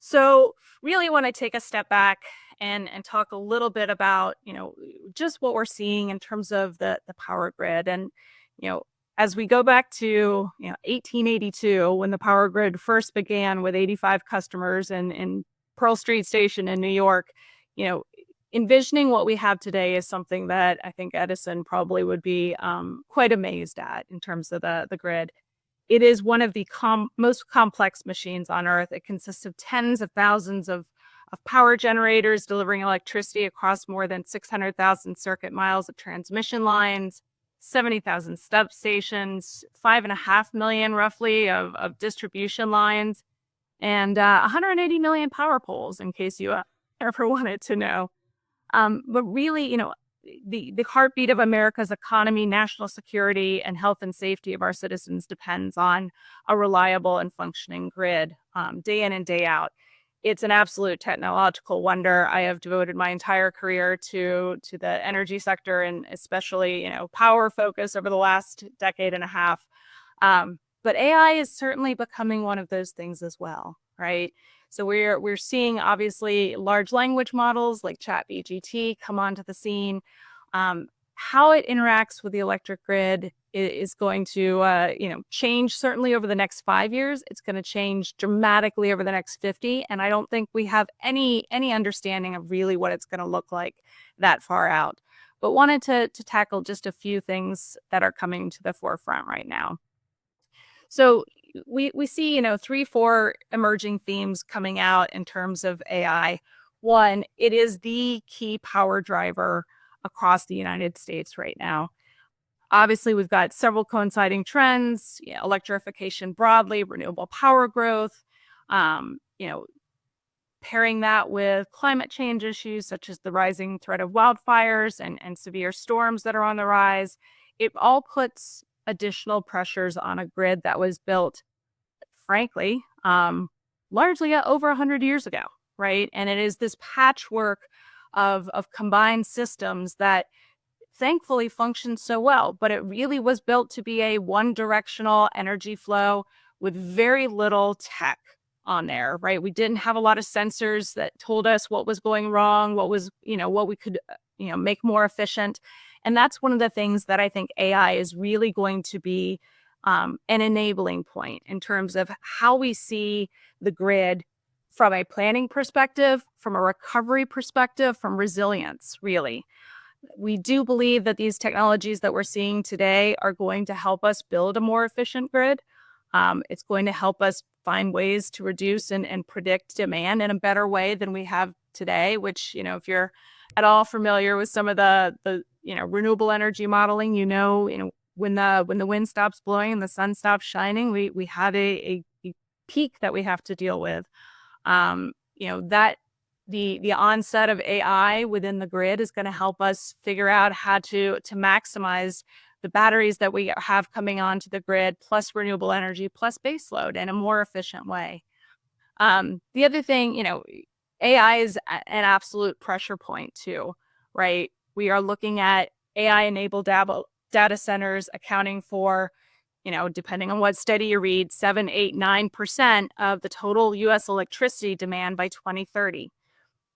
So really want to take a step back and talk a little bit about, just what we're seeing in terms of the power grid. And, you know, as we go back to, 1882, when the power grid first began with 85 customers in Pearl Street Station in New York, you know, envisioning what we have today is something that I think Edison probably would be quite amazed at in terms of the grid. It is one of the most complex machines on Earth. It consists of tens of thousands of power generators delivering electricity across more than 600,000 circuit miles of transmission lines, 70,000 substations, 5.5 million roughly of distribution lines, and 180 million power poles, in case you ever wanted to know. But really, the heartbeat of America's economy, national security, and health and safety of our citizens depends on a reliable and functioning grid, day in and day out. It's an absolute technological wonder. I have devoted my entire career to the energy sector, and especially, power focus over the last decade and a half. But AI is certainly becoming one of those things as well, right? So we're seeing obviously large language models like ChatGPT come onto the scene. How it interacts with the electric grid is going to change certainly over the next 5 years. It's going to change dramatically over the next 50, and I don't think we have any understanding of really what it's going to look like that far out. But wanted to tackle just a few things that are coming to the forefront right now. So we see, 3, 4 emerging themes coming out in terms of AI. One, it is the key power driver across the United States right now. Obviously, we've got several coinciding trends, electrification broadly, renewable power growth, um, you know, pairing that with climate change issues such as the rising threat of wildfires and severe storms that are on the rise. It all puts additional pressures on a grid that was built, frankly, largely over 100 years ago, right? And it is this patchwork of combined systems that thankfully functions so well, but it really was built to be a one-directional energy flow with very little tech on there, right? We didn't have a lot of sensors that told us what was going wrong, what was, what we could, make more efficient. And that's one of the things that I think AI is really going to be an enabling point in terms of how we see the grid from a planning perspective, from a recovery perspective, from resilience, really. We do believe that these technologies that we're seeing today are going to help us build a more efficient grid. It's going to help us find ways to reduce and predict demand in a better way than we have today, which, if you're at all familiar with some of the renewable energy modeling, when the wind stops blowing and the sun stops shining, we have a peak that we have to deal with. That the onset of AI within the grid is going to help us figure out how to maximize the batteries that we have coming onto the grid, plus renewable energy, plus baseload in a more efficient way. The other thing, AI is an absolute pressure point too, right? We are looking at AI-enabled data centers accounting for, depending on what study you read, 7, 8, 9% of the total U.S. electricity demand by 2030.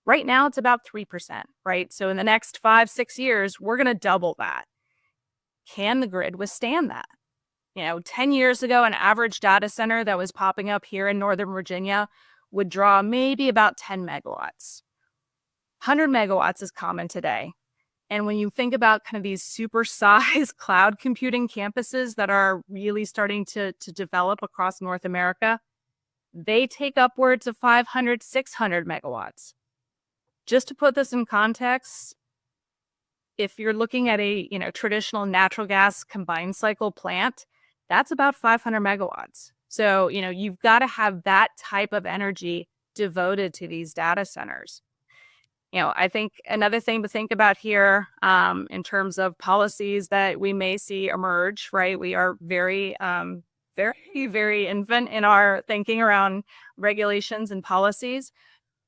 Right now, it's about 3%, right? So in the next 5, 6 years, we're going to double that. Can the grid withstand that? 10 years ago, an average data center that was popping up here in Northern Virginia would draw maybe about 10 megawatts. 100 megawatts is common today. And when you think about kind of these super-sized cloud computing campuses that are really starting to develop across North America, they take upwards of 500, 600 megawatts. Just to put this in context, if you're looking at a traditional natural gas combined cycle plant, that's about 500 megawatts. So, you've got to have that type of energy devoted to these data centers. I think another thing to think about here in terms of policies that we may see emerge, right? We are very, very, very infant in our thinking around regulations and policies.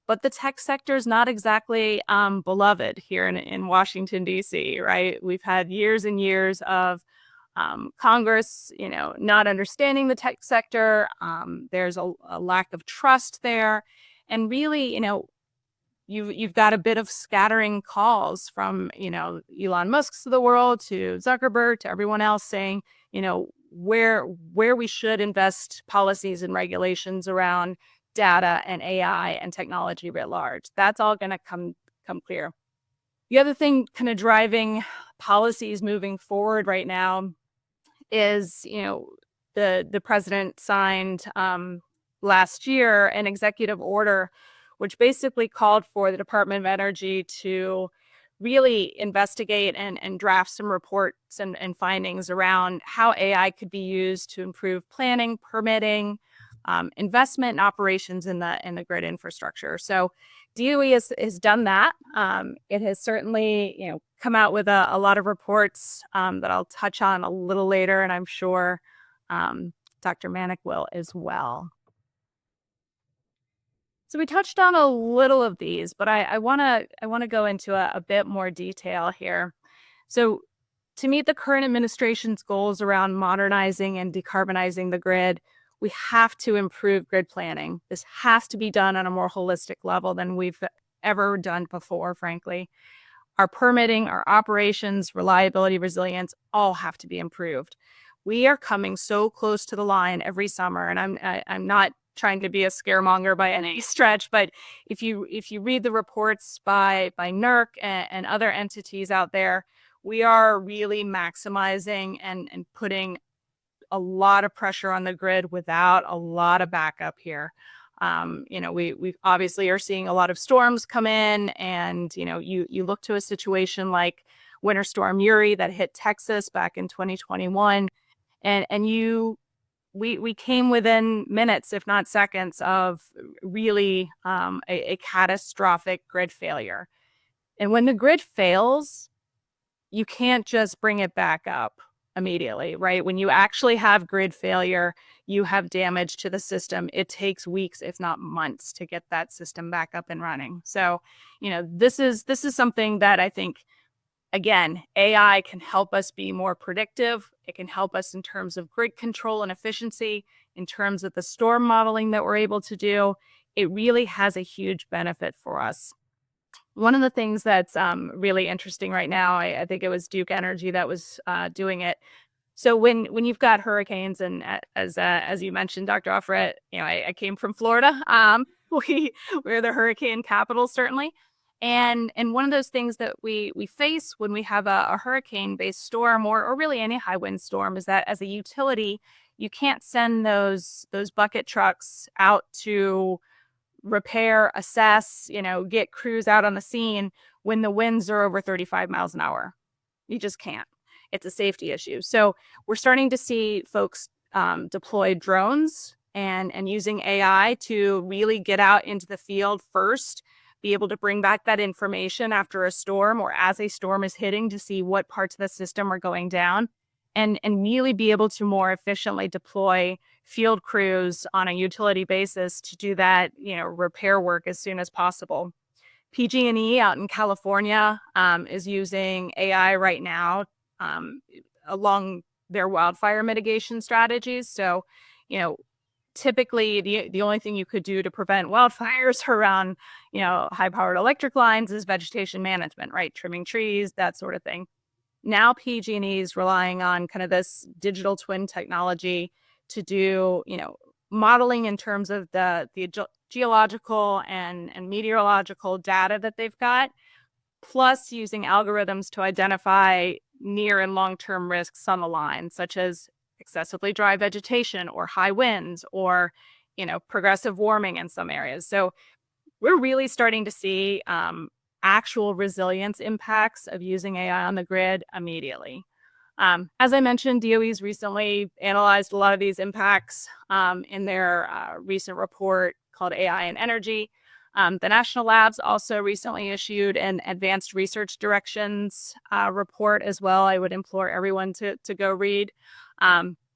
But the tech sector is not exactly beloved here in Washington, D.C., right? We've had years and years of Congress, not understanding the tech sector. There's a lack of trust there. And really, you've got a bit of scattering calls from, Elon Musk's of the world to Zuckerberg to everyone else saying, where we should invest policies and regulations around data and AI and technology writ large. That's all going to come clear. The other thing kind of driving policies moving forward right now is, the president signed last year an executive order, which basically called for the Department of Energy to really investigate and draft some reports and findings around how AI could be used to improve planning, permitting, investment and operations in the grid infrastructure. So DOE has done that. It has certainly, come out with a lot of reports that I'll touch on a little later, and I'm sure Dr. Manick will as well. So we touched on a little of these, but I want to go into a bit more detail here. So to meet the current administration's goals around modernizing and decarbonizing the grid, we have to improve grid planning. This has to be done on a more holistic level than we've ever done before, frankly. Our permitting, our operations, reliability, resilience, all have to be improved. We are coming so close to the line every summer, and I'm not trying to be a scaremonger by any stretch, but if you read the reports by NERC and other entities out there, we are really maximizing and putting a lot of pressure on the grid without a lot of backup here. We obviously are seeing a lot of storms come in, and you look to a situation like Winter Storm Uri that hit Texas back in 2021, and we came within minutes, if not seconds, of really a catastrophic grid failure. And when the grid fails, you can't just bring it back up immediately, right? When you actually have grid failure, you have damage to the system. It takes weeks, if not months, to get that system back up and running. So, this is something that I think, again, AI can help us be more predictive. It can help us in terms of grid control and efficiency, in terms of the storm modeling that we're able to do. It really has a huge benefit for us. One of the things that's really interesting right now, I think it was Duke Energy that was doing it. So when you've got hurricanes, and as you mentioned, Dr. Offred, I came from Florida. We're the hurricane capital, certainly. And one of those things that we face when we have a hurricane-based storm, or really any high wind storm, is that as a utility, you can't send those bucket trucks out to repair, assess, get crews out on the scene when the winds are over 35 miles an hour. You just can't. It's a safety issue. So we're starting to see folks deploy drones and using AI to really get out into the field first, be able to bring back that information after a storm or as a storm is hitting to see what parts of the system are going down, and really be able to more efficiently deploy field crews on a utility basis to do that, repair work as soon as possible. PG&E out in California is using AI right now along their wildfire mitigation strategies. So, typically the only thing you could do to prevent wildfires around, high-powered electric lines is vegetation management, right? Trimming trees, that sort of thing. Now PG&E is relying on kind of this digital twin technology to do, modeling in terms of the geological and meteorological data that they've got, plus using algorithms to identify near and long-term risks on the line, such as excessively dry vegetation or high winds or, progressive warming in some areas. So we're really starting to see actual resilience impacts of using AI on the grid immediately. As I mentioned, DOE's recently analyzed a lot of these impacts in their recent report called AI and Energy. The National Labs also recently issued an advanced research directions report as well. I would implore everyone to go read.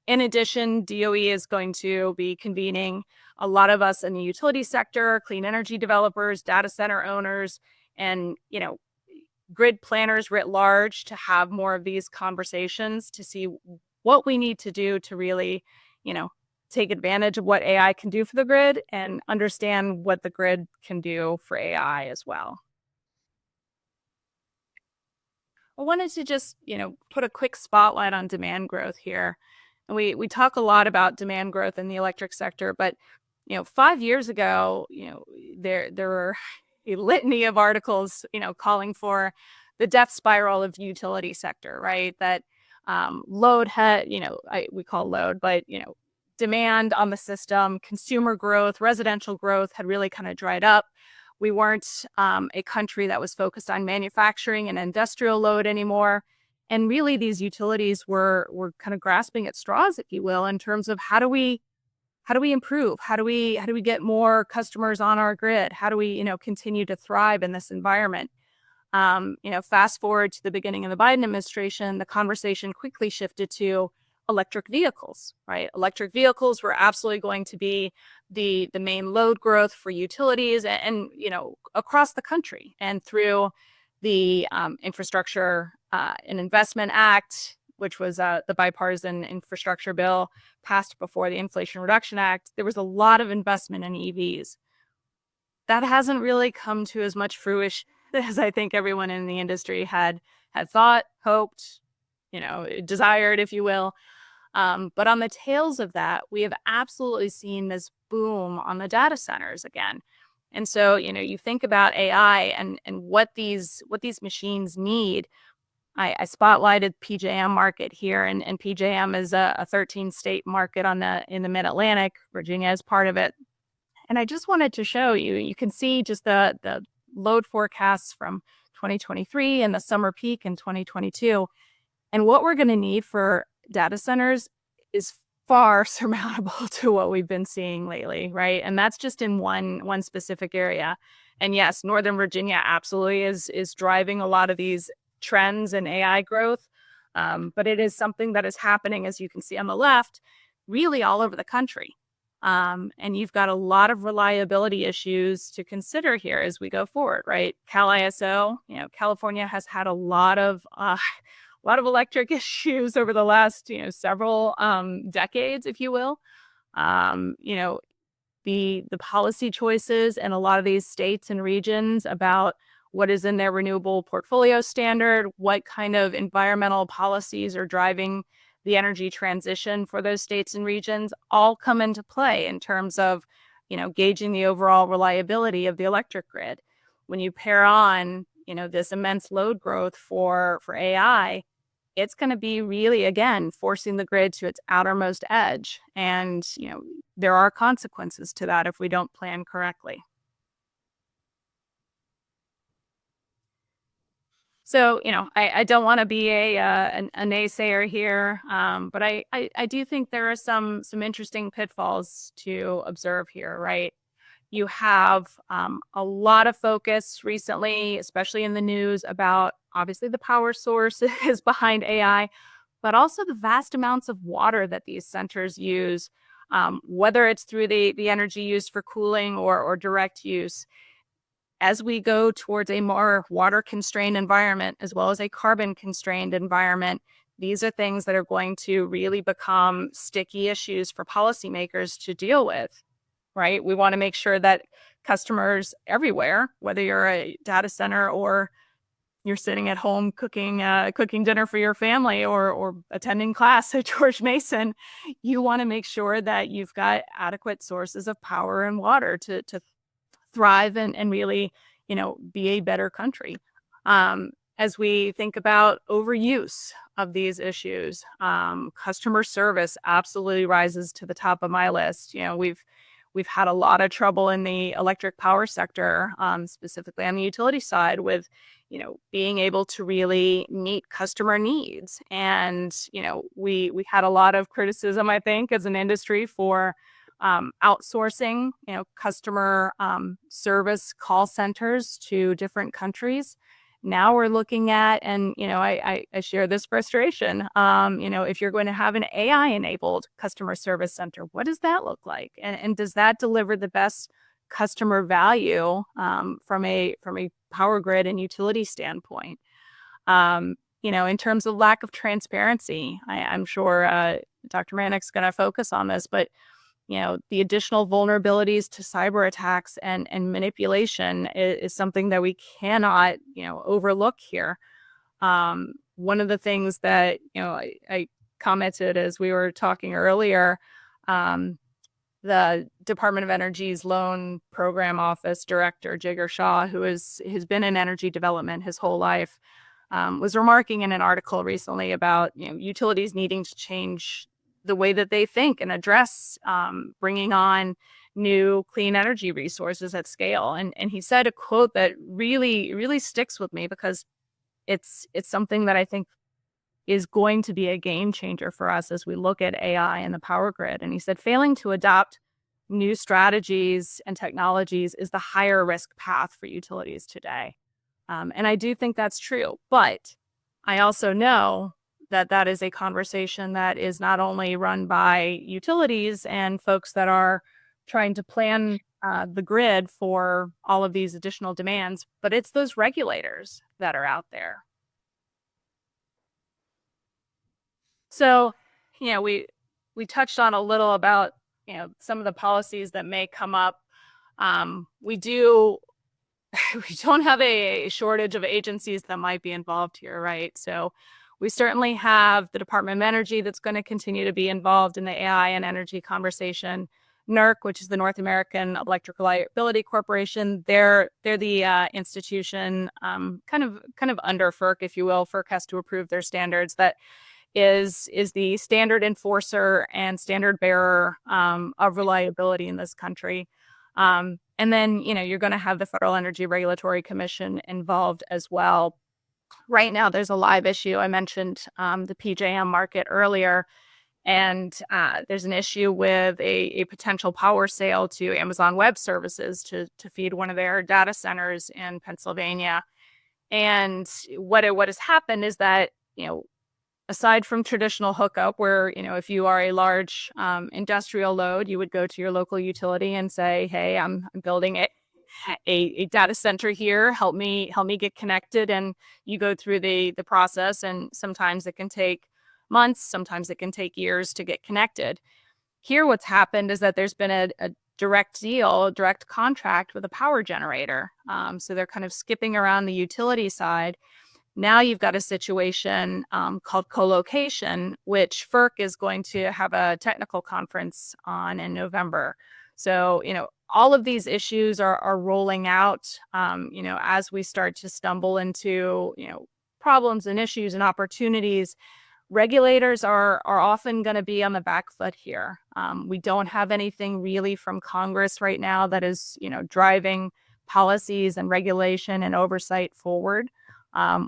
In addition, DOE is going to be convening a lot of us in the utility sector, clean energy developers, data center owners, and grid planners writ large to have more of these conversations to see what we need to do to really, take advantage of what AI can do for the grid and understand what the grid can do for AI as well. I wanted to just, put a quick spotlight on demand growth here. And we talk a lot about demand growth in the electric sector, but 5 years ago, there were a litany of articles, calling for the death spiral of the utility sector, right? That load had, we call load, but demand on the system, consumer growth, residential growth had really kind of dried up. We weren't a country that was focused on manufacturing and industrial load anymore. And really, these utilities were kind of grasping at straws, if you will, in terms of how do we improve? How do we get more customers on our grid? How do we continue to thrive in this environment? Fast forward to the beginning of the Biden administration, the conversation quickly shifted to electric vehicles, right? Electric vehicles were absolutely going to be the main load growth for utilities and across the country. And through the Infrastructure and Investment Act, which was the bipartisan infrastructure bill passed before the Inflation Reduction Act, there was a lot of investment in EVs. That hasn't really come to as much fruition as I think everyone in the industry had thought, hoped, desired, if you will. But on the tails of that, we have absolutely seen this boom on the data centers again. And so, you think about AI and what these machines need. I spotlighted PJM market here, and PJM is a 13-state market in the Mid-Atlantic. Virginia is part of it. And I just wanted to show you, you can see just the load forecasts from 2023 and the summer peak in 2022. And what we're going to need for data centers is far surmountable to what we've been seeing lately, right? And that's just in one specific area. And yes, Northern Virginia absolutely is driving a lot of these trends in AI growth. But it is something that is happening, as you can see on the left, really all over the country. And you've got a lot of reliability issues to consider here as we go forward, right? Cal ISO, California has had a lot of electric issues over the last, several decades, if you will. The policy choices in a lot of these states and regions about what is in their renewable portfolio standard, what kind of environmental policies are driving the energy transition for those states and regions, all come into play in terms of, gauging the overall reliability of the electric grid. When you pair on, this immense load growth for AI, it's going to be really, again, forcing the grid to its outermost edge. And, there are consequences to that if we don't plan correctly. So, I don't want to be a naysayer here, but I do think there are some interesting pitfalls to observe here, right? You have a lot of focus recently, especially in the news, about obviously the power source is behind AI, but also the vast amounts of water that these centers use, whether it's through the energy used for cooling or direct use. As we go towards a more water-constrained environment, as well as a carbon-constrained environment, these are things that are going to really become sticky issues for policymakers to deal with, right? We want to make sure that customers everywhere, whether you're a data center or you're sitting at home cooking dinner for your family or attending class at George Mason, you want to make sure that you've got adequate sources of power and water to thrive and really, be a better country. As we think about overuse of these issues, customer service absolutely rises to the top of my list. We've had a lot of trouble in the electric power sector, specifically on the utility side, with being able to really meet customer needs. And we had a lot of criticism, I think, as an industry for outsourcing, customer service call centers to different countries. Now we're looking at, and I share this frustration. If you're going to have an AI-enabled customer service center, what does that look like? And does that deliver the best customer value from a power grid and utility standpoint? In terms of lack of transparency, I'm sure Dr. Manick's going to focus on this, but the additional vulnerabilities to cyber attacks and manipulation is something that we cannot, overlook here. One of the things that, I commented as we were talking earlier, um, the Department of Energy's Loan Program Office Director, Jigar Shah, who has been in energy development his whole life, was remarking in an article recently about utilities needing to change the way that they think and address bringing on new clean energy resources at scale. And he said a quote that really, really sticks with me because it's something that I think is going to be a game changer for us as we look at AI and the power grid. And he said, failing to adopt new strategies and technologies is the higher risk path for utilities today. And I do think that's true. But I also know that that is a conversation that is not only run by utilities and folks that are trying to plan the grid for all of these additional demands, but it's those regulators that are out there. So, we touched on a little about, some of the policies that may come up. We do we don't have a shortage of agencies that might be involved here, right? So we certainly have the Department of Energy that's going to continue to be involved in the AI and energy conversation. NERC, which is the North American Electric Reliability Corporation, they're the institution, kind of under FERC, if you will. FERC has to approve their standards. That is the standard enforcer and standard bearer of reliability in this country. And then, you're going to have the Federal Energy Regulatory Commission involved as well. Right now, there's a live issue. I mentioned the PJM market earlier, and there's an issue with a potential power sale to Amazon Web Services to feed one of their data centers in Pennsylvania. And what has happened is that, aside from traditional hookup, where, if you are a large industrial load, you would go to your local utility and say, hey, I'm building a data center here. Help me get connected. And you go through the process. And sometimes it can take months. Sometimes it can take years to get connected. Here, what's happened is that there's been a direct contract with a power generator. So they're kind of skipping around the utility side. Now you've got a situation called co-location, which FERC is going to have a technical conference on in November. So, all of these issues are rolling out, as we start to stumble into, problems and issues and opportunities. Regulators are often going to be on the back foot here. We don't have anything really from Congress right now that is, driving policies and regulation and oversight forward.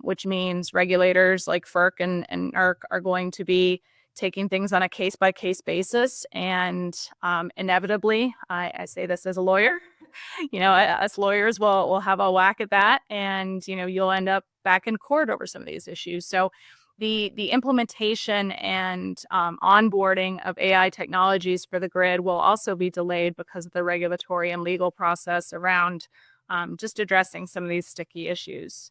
Which means regulators like FERC and NERC are going to be taking things on a case-by-case basis. And inevitably, I say this as a lawyer, us lawyers will have a whack at that. And, you'll end up back in court over some of these issues. So the implementation and onboarding of AI technologies for the grid will also be delayed because of the regulatory and legal process around just addressing some of these sticky issues.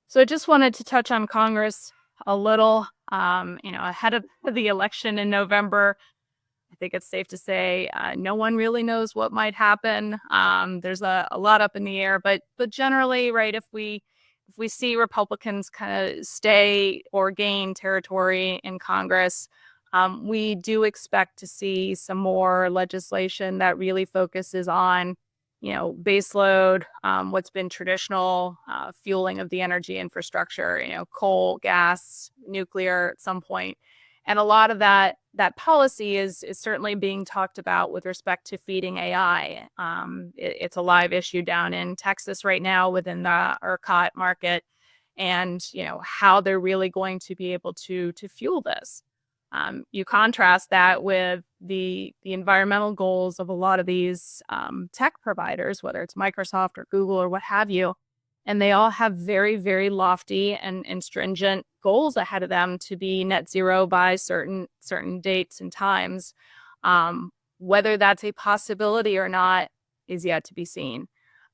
So I just wanted to touch on Congress a little, ahead of the election in November. I think it's safe to say no one really knows what might happen. There's a lot up in the air, but generally, right, if we see Republicans kind of stay or gain territory in Congress, we do expect to see some more legislation that really focuses on baseload, what's been traditional fueling of the energy infrastructure, coal, gas, nuclear at some point. And a lot of that policy is certainly being talked about with respect to feeding AI. It's a live issue down in Texas right now within the ERCOT market, and how they're really going to be able to fuel this. You contrast that with the environmental goals of a lot of these tech providers, whether it's Microsoft or Google or what have you, and they all have very, very lofty and stringent goals ahead of them to be net zero by certain dates and times. Whether that's a possibility or not is yet to be seen.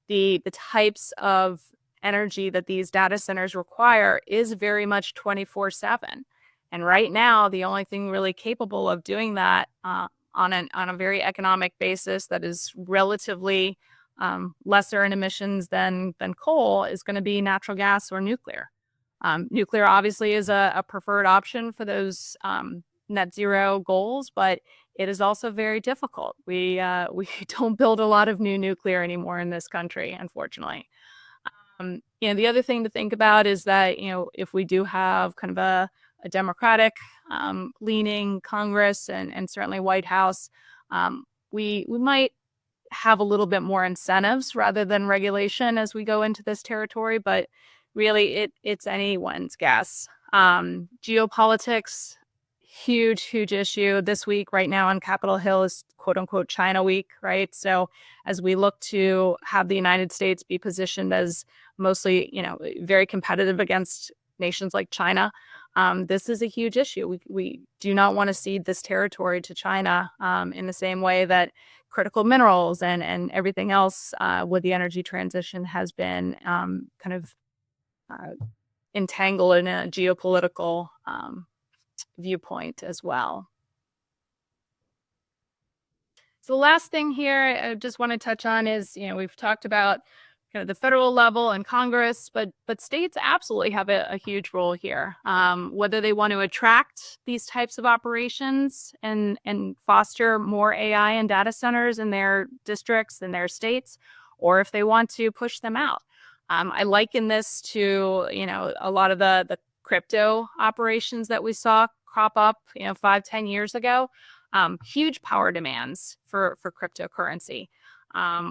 The types of energy that these data centers require is very much 24/7. And right now, the only thing really capable of doing that on a very economic basis that is relatively lesser in emissions than coal is going to be natural gas or nuclear. Nuclear obviously is a preferred option for those net zero goals, but it is also very difficult. We don't build a lot of new nuclear anymore in this country, unfortunately. The other thing to think about is that, if we do have kind of a Democratic leaning Congress and certainly White House, we might have a little bit more incentives rather than regulation as we go into this territory, but really it's anyone's guess. Geopolitics, huge issue this week right now on Capitol Hill is quote unquote China week, right? So as we look to have the United States be positioned as mostly, very competitive against nations like China, this is a huge issue. We do not want to cede this territory to China in the same way that critical minerals and everything else with the energy transition has been kind of entangled in a geopolitical viewpoint as well. So the last thing here I just want to touch on is, we've talked about kind of the federal level and Congress, but states absolutely have a huge role here. Whether they want to attract these types of operations and foster more AI and data centers in their districts and their states, or if they want to push them out. I liken this to, a lot of the crypto operations that we saw crop up, 5-10 years ago. Huge power demands for cryptocurrency.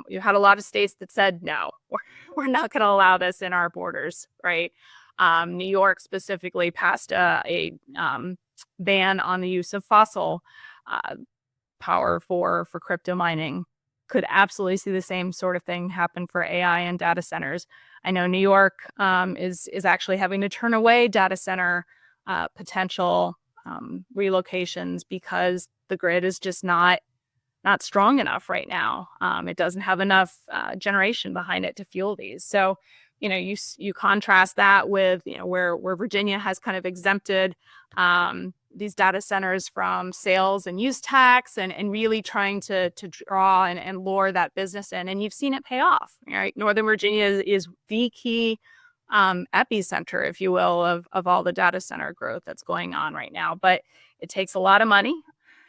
You had a lot of states that said, no, we're not going to allow this in our borders, right? New York specifically passed a ban on the use of fossil power for crypto mining. Could absolutely see the same sort of thing happen for AI and data centers. I know New York is actually having to turn away data center potential relocations because the grid is just not strong enough right now. It doesn't have enough generation behind it to fuel these. So, you contrast that with, where Virginia has kind of exempted these data centers from sales and use tax and really trying to draw and lure that business in. And you've seen it pay off, right? Northern Virginia is the key epicenter, if you will, of all the data center growth that's going on right now. But it takes a lot of money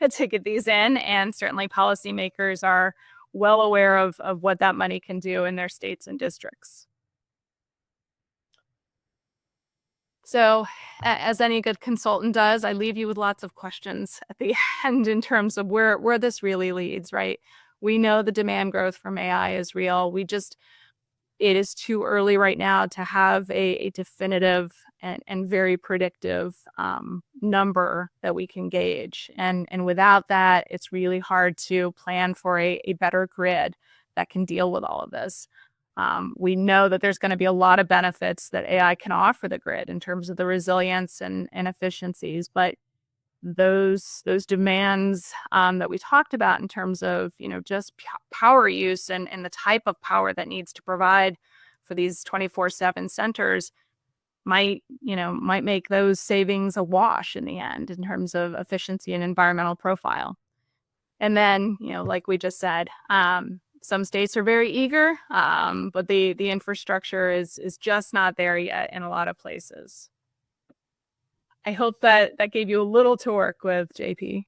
to get these in, and certainly policymakers are well aware of what that money can do in their states and districts. So, as any good consultant does, I leave you with lots of questions at the end in terms of where this really leads, right? We know the demand growth from AI is real. It is too early right now to have a definitive and very predictive number that we can gauge. And without that, it's really hard to plan for a better grid that can deal with all of this. We know that there's going to be a lot of benefits that AI can offer the grid in terms of the resilience and efficiencies, but those demands that we talked about in terms of, just power use and the type of power that needs to provide for these 24/7 centers might make those savings a wash in the end in terms of efficiency and environmental profile. And then, like we just said, some states are very eager, but the infrastructure is just not there yet in a lot of places. I hope that gave you a little to work with, JP.